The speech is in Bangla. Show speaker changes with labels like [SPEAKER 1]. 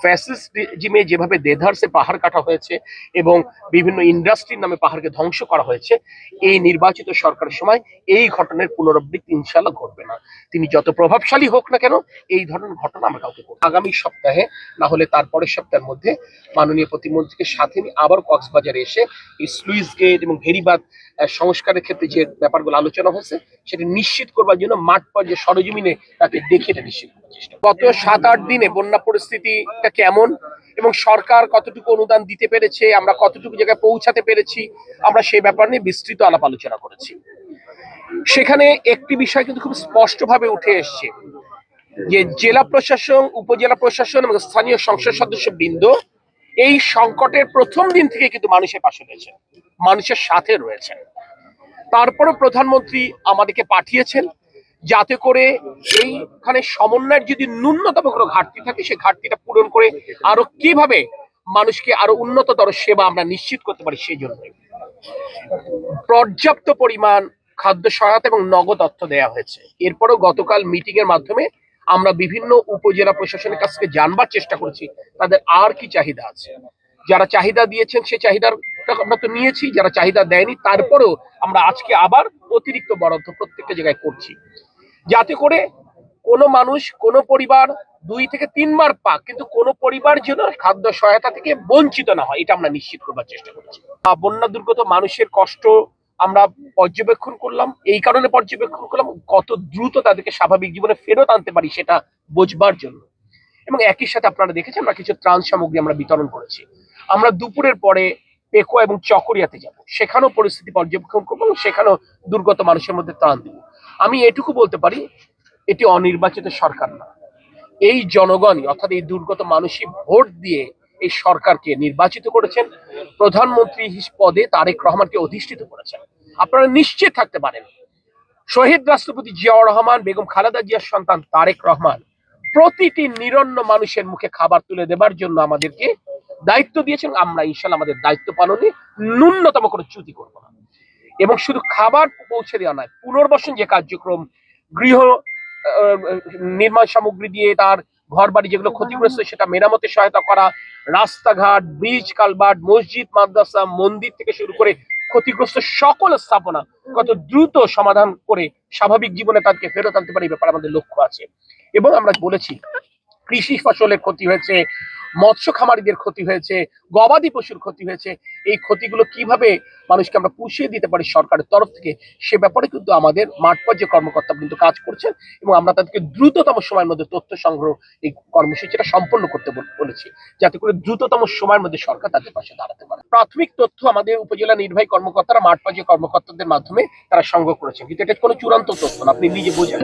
[SPEAKER 1] ফ্যাসিস্ট রেজিমে যেভাবে দেধারসে পাহাড় কাটা হয়েছে এবং বিভিন্ন ইন্ডাস্ট্রির নামে পাহাড়কে ধ্বংস করা হয়েছে, এই নির্বাচিত সরকারের সময় এই ঘটনার পুনরাবৃত্তি ইনশাল্লাহ ঘটবে না। তিনি যত প্রভাবশালী হোক না কেন, এই ধরনের ঘটনা আমরা কাউকে করব। আগামী সপ্তাহে না হলে তারপরের সপ্তাহের মধ্যে মাননীয় প্রতিমন্ত্রীকে সাথে নিয়ে আবার কক্সবাজারে এসে এই স্লুইস গেট এবং ভেরিবাঁধ সংস্কারের ক্ষেত্রে যে ব্যাপারগুলো আলোচনা হয়েছে সেটা নিশ্চিত করবার জন্য মাঠ পর্যায়ে সরজমিনে তাকে দেখে এটা নিশ্চিত করার চেষ্টা। গত 7-8 দিনে বন্যা পরিস্থিতিটা কেমন এবং সরকার কতটুকু অনুদান দিতে পেরেছে, আমরা কতটুকু জায়গায় পৌঁছাতে পেরেছি, আমরা সেই ব্যাপার নিয়ে বিস্তৃত আলাপ আলোচনা করেছি। সেখানে একটি বিষয় কিন্তু খুব স্পষ্টভাবে উঠে এসছে যে জেলা প্রশাসন, উপজেলা প্রশাসন এবং স্থানীয় সংসদ সদস্য বৃন্দ এই সংকটের প্রথম দিন থেকে কিন্তু মানুষের পাশে রয়েছে, মানুষের সাথে রয়েছেন। তারপরে প্রধানমন্ত্রী আমাদেরকে পাঠিয়েছেন যাতে করে এইখানে সমন্বয়ের যদি ন্যূনতম কোনো ঘাটতি থাকে সেই ঘাটতিটা পূরণ করে আরো কিভাবে মানুষকে আরো উন্নততর সেবা আমরা নিশ্চিত করতে পারি সেই জন্য পর্যাপ্ত পরিমাণ খাদ্য সহায়তা এবং নগদ অর্থ দেওয়া হয়েছে। এরপরেও গতকাল মিটিং এর মাধ্যমে আমরা বিভিন্ন উপজেলা প্রশাসনের কাছ থেকে জানবার চেষ্টা করেছি তাদের আর কি চাহিদা আছে। যারা চাহিদা দিয়েছেন সেই চাহিদার আমরা তো নিয়েছি, যারা চাহিদা দেয়নি তারপরেও আমরা আজকে আবার অতিরিক্ত বরাদ্দ প্রত্যেকটা জায়গায় করছি যাতে করে কোনো মানুষ, কোনো পরিবার 2 থেকে 3 বার পাক, কিন্তু কোনো পরিবার যেন খাদ্য সহায়তা থেকে বঞ্চিত না হয়, এটা আমরা নিশ্চিত করবার চেষ্টা করছি। বন্যা দুর্গত মানুষের কষ্ট আমরা পর্যবেক্ষণ করলাম, এই কারণে পর্যবেক্ষণ করলাম কত দ্রুত তাদেরকে স্বাভাবিক জীবনে ফেরত আনতে পারি সেটা বোঝবার জন্য। এবং একই সাথে আপনারা দেখেছেন আমরা কিছু ত্রাণ সামগ্রী আমরা বিতরণ করেছি। আমরা দুপুরের পরে পেকুয়া এবং চকরিয়াতে যাব, সেখানেও পরিস্থিতি পর্যবেক্ষণ করবো এবং সেখানেও দুর্গত মানুষের মধ্যে ত্রাণ দেব। আমি এটুকু বলতে পারি, এটি অনির্বাচিত সরকার না, এই জনগণই অর্থাৎ এই দুর্গত মানুষই ভোট দিয়ে এই সরকারকে নির্বাচিত করেছেন, প্রধানমন্ত্রী পদে তারেক রহমানকে অধিষ্ঠিত করেছেন। আপনারা নিশ্চিত থাকতে পারেন শহীদ রাষ্ট্রপতি জিয়াউর রহমান, বেগম খালেদা জিয়ার সন্তান তারেক রহমান প্রতিটি নিরন্ন মানুষের মুখে খাবার তুলে দেবার জন্য আমাদেরকে দায়িত্ব দিয়েছেন। আমরা ইনশাল্লাহ আমাদের দায়িত্ব পালনে ন্যূনতম কোনো চ্যুতি করবো না। এবং শুধু খাবার পৌঁছে দেওয়া নয়, পুনর্বাসন যে কার্যক্রম, গৃহ নির্মাণ সামগ্রী দিয়ে তার ঘর বাড়ি যেগুলো ক্ষতিগ্রস্ত সেটা মেরামতে সহায়তা করা, রাস্তাঘাট, ব্রিজ, কালভার্ট, মসজিদ, মাদ্রাসা, মন্দির থেকে শুরু করে ক্ষতিগ্রস্ত সকল স্থাপনা কত দ্রুত সমাধান করে স্বাভাবিক জীবনে তাদেরকে ফেরত আনতে পারে, ব্যাপারে আমাদের লক্ষ্য আছে। এবং আমরা বলেছি কৃষি ফসলের ক্ষতি হয়েছে, মৎস্য খামারিদের ক্ষতি হয়েছে, গবাদি পশুর ক্ষতি হয়েছে, এই ক্ষতিগুলো কিভাবে মানুষকে আমরা পুষিয়ে দিতে পারি সরকারের তরফ থেকে সে ব্যাপারে কিন্তু আমাদের মাঠ পর্যায়ে কর্মকর্তা কিন্তু কাজ করছেন এবং আমরা তাদেরকে দ্রুততম সময়ের মধ্যে তথ্য সংগ্রহ এই কর্মসূচিটা সম্পন্ন করতে বলেছি যাতে করে দ্রুততম সময়ের মধ্যে সরকার তাদের পাশে দাঁড়াতে পারে। প্রাথমিক তথ্য আমাদের উপজেলা নির্বাহী কর্মকর্তারা মাঠ পর্যায়ে কর্মকর্তাদের মাধ্যমে তারা সংগ্রহ করেছেন, কিন্তু এটা কোনো চূড়ান্ত তথ্য না, আপনি নিজে বোঝেন।